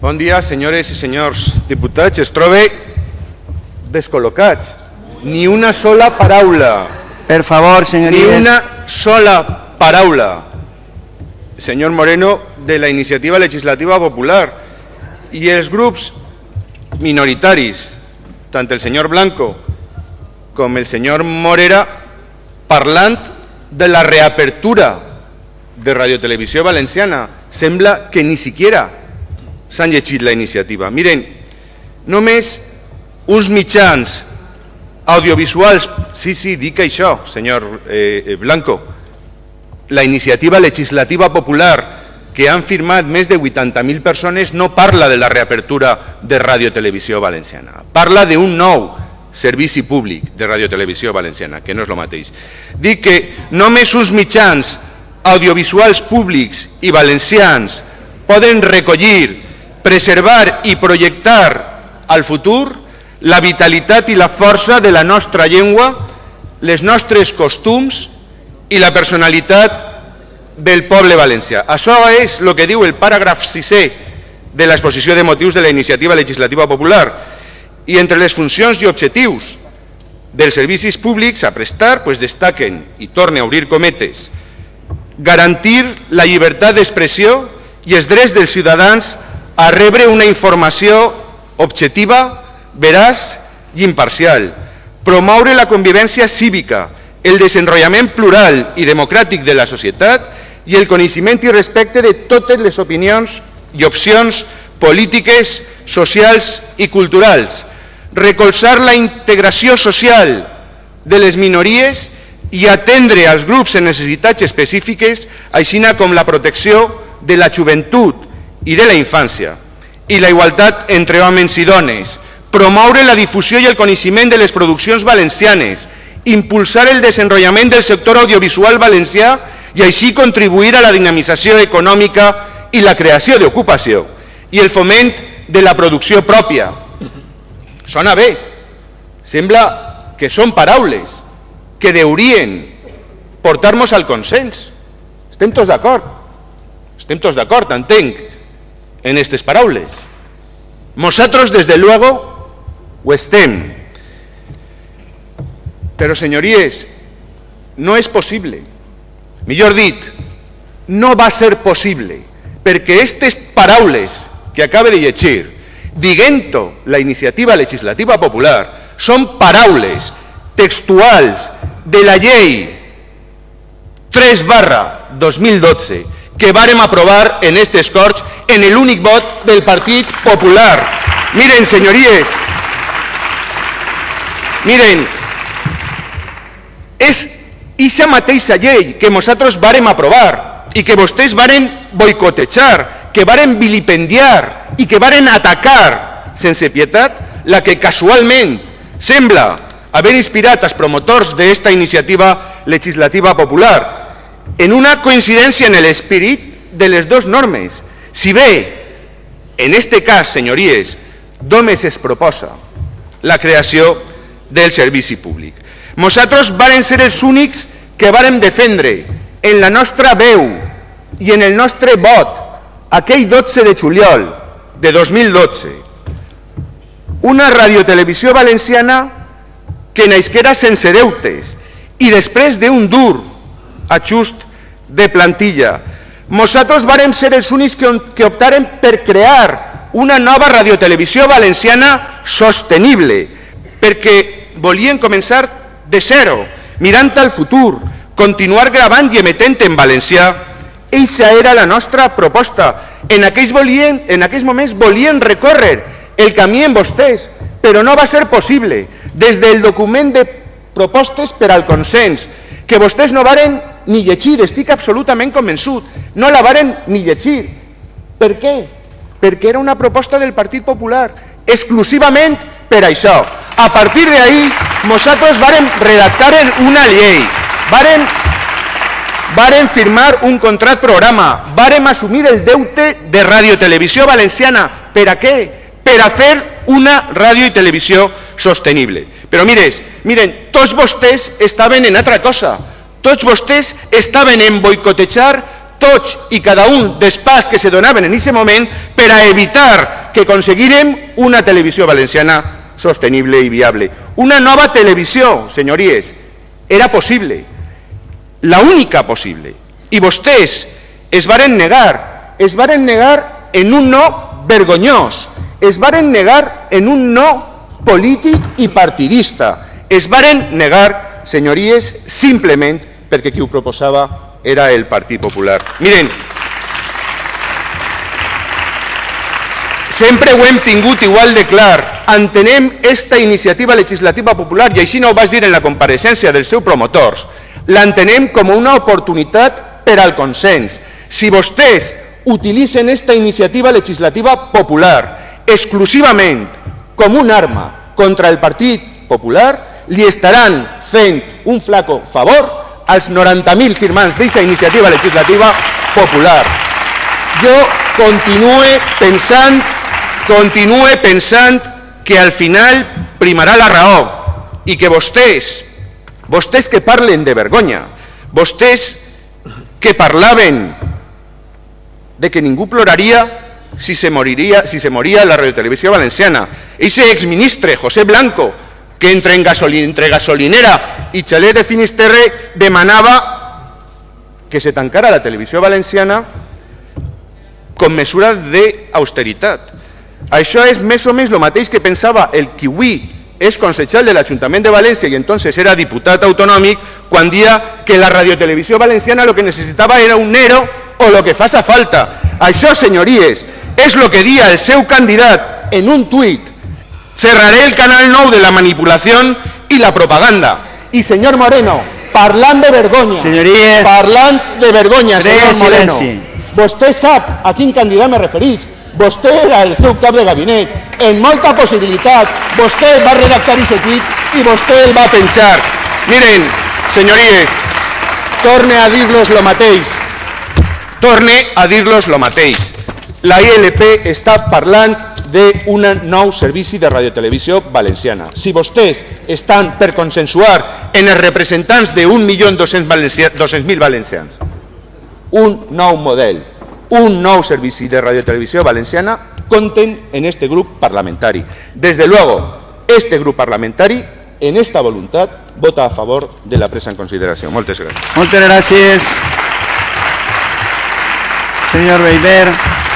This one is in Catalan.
Bon dia, senyores i senyors diputats. Es troba descol·locats. Ni una sola paraula. Per favor, senyories. Ni una sola paraula. Senyor Moreno, de la Iniciativa Legislativa Popular. I els grups minoritaris, tant el senyor Blanco com el senyor Morera, parlant de la reapertura de Radiotelevisió Valenciana. Sembla que ni siquiera s'han llegit la iniciativa. Miren, només uns mitjans audiovisuals, sí, dic això, senyor Blanco, la Iniciativa Legislativa Popular, que han firmat més de 80.000 persones, no parla de la reapertura de Radiotelevisió Valenciana. Parla d'un nou servici públic de Radiotelevisió Valenciana, que no és el mateix. Dic que només uns mitjans audiovisuals públics i valencians poden recollir, preservar i projectar al futur la vitalitat i la força de la nostra llengua, les nostres costums i la personalitat del poble valencià. Això és el que diu el paràgraf 6è de l'exposició de motius de la Iniciativa Legislativa Popular. I entre les funcions i objectius dels servicis públics a prestar destaquen, i torne a obrir cometes, garantir la llibertat d'expressió i els drets dels ciutadans a rebre una informació objectiva, veraç i imparcial, promoure la convivència cívica, el desenvolupament plural i democràtic de la societat i el coneixement i respecte de totes les opinions i opcions polítiques, socials i culturals, recolzar la integració social de les minories i atendre als grups en necessitats específiques, així com la protecció de la joventut i de la infància, i la igualtat entre homes i dones, promoure la difusió i el coneixement de les produccions valencianes, impulsar el desenvolupament del sector audiovisual valencià i així contribuir a la dinamització econòmica i la creació d'ocupació, i el foment de la producció pròpia. Sona bé, sembla que són paraules que deurien portar-nos al consens. Estem tots d'acord, entenc, en aquestes paraules. Nosaltres, desde luego, ho estem. Però, senyories, no és possible. Millor dit, no va ser possible, perquè aquestes paraules que acaba de llegir, dient-ho la Iniciativa Legislativa Popular, són paraules textuals de la llei 3/2012 que vàrem aprovar en aquestes Corts en l'únic vot del Partit Popular. Miren, senyories, miren, és aquesta mateixa llei que nosaltres vàrem aprovar i que vostès varen boicotejar, que varen vilipendiar i que varen atacar sense pietat, la que casualment sembla haver inspirat els promotors d'esta iniciativa legislativa popular, en una coincidència en l'esperit de les dues normes. Si bé, en este cas, senyories, només es proposa la creació del servici públic. Nosaltres vàrem ser els únics que vàrem defendre en la nostra veu i en el nostre vot aquell 12 de juliol de 2012 una radiotelevisió valenciana que naixera sense deutes i després d'un dur ajust de plantilla. Nosaltres vàrem ser els únics que optaren per crear una nova radiotelevisió valenciana sostenible, perquè volien començar de zero, mirant al futur, continuar gravant i emetent en valencià. Eixa era la nostra proposta. En aquells moments volien recórrer el camí amb vostès, però no va ser possible. Des del document de propostes per al consens, que vostès no varen ni llegir, estic absolutament convençut, no la varen ni llegir. Per què? Perquè era una proposta del Partit Popular, exclusivament per això. A partir d'ahí, nosaltres vàrem redactar una llei, vàrem firmar un contracte programa, vàrem assumir el deute de Radiotelevisió Valenciana. Per a què? Per a fer una ràdio i televisió sostenible. Però miren, tots vostès estaven en altra cosa. Tots vostès estaven en boicotejar tots i cada un dels pas que se donaven en aquest moment per a evitar que aconseguirem una televisió valenciana sostenible i viable. Una nova televisió, senyories, era possible, la única possible. I vostès es varen negar en un no vergonyós, es varen negar en un no polític i partidista, es varen negar, senyories, simplement perquè qui ho proposava era el Partit Popular. Miren, sempre ho hem tingut igual de clar. Entenem esta iniciativa legislativa popular, i així no ho vaig dir en la compareixença dels seus promotors, l'entenem com una oportunitat per al consens. Si vostès utilitzen esta iniciativa legislativa popular exclusivament com una arma contra el Partit Popular, li estaran fent un flaco favor als 90.000 firmants d'aquesta iniciativa legislativa popular. Jo continue pensant que al final primarà la raó i que vostès que parlen de vergonya, vostès que parlaven de que ningú ploraria si se moria la radiotelevisió valenciana, ese exministre José Blanco, que entre gasolinera i xalet de Finisterre demanava que se tancara la televisió valenciana com mesura d'austeritat. Això és més o menys el mateix que pensava el qui avui és consellero de l'Ajuntament de València i entonces era diputat autonòmic quan dia que la radiotelevisió valenciana lo que necessitava era un ERO o lo que faça falta. Això, senyories, és el que dia el seu candidat en un tuit: cerraré el canal 9 de la manipulación y la propaganda. Y señor Moreno, parlant de vergonya, senyor Moreno, vostè sap a quin candidat me referís. Vostè era el seu cap de gabinet. En molta possibilitat, vostè va redactar aquest tuit i vostè el va penjar. Miren, senyories, torne a dir-los lo mateix. La ILP està parlant d'un nou servici de radiotelevisió valenciana. Si vostès estan per consensuar en els representants de 1.200.000 valencians un nou model, un nou servici de radiotelevisió valenciana, compten en este grup parlamentari. Desde luego, este grup parlamentari, en esta voluntad, vota a favor de la presa en consideració. Moltes gràcies. Moltes gràcies, senyor Beiber.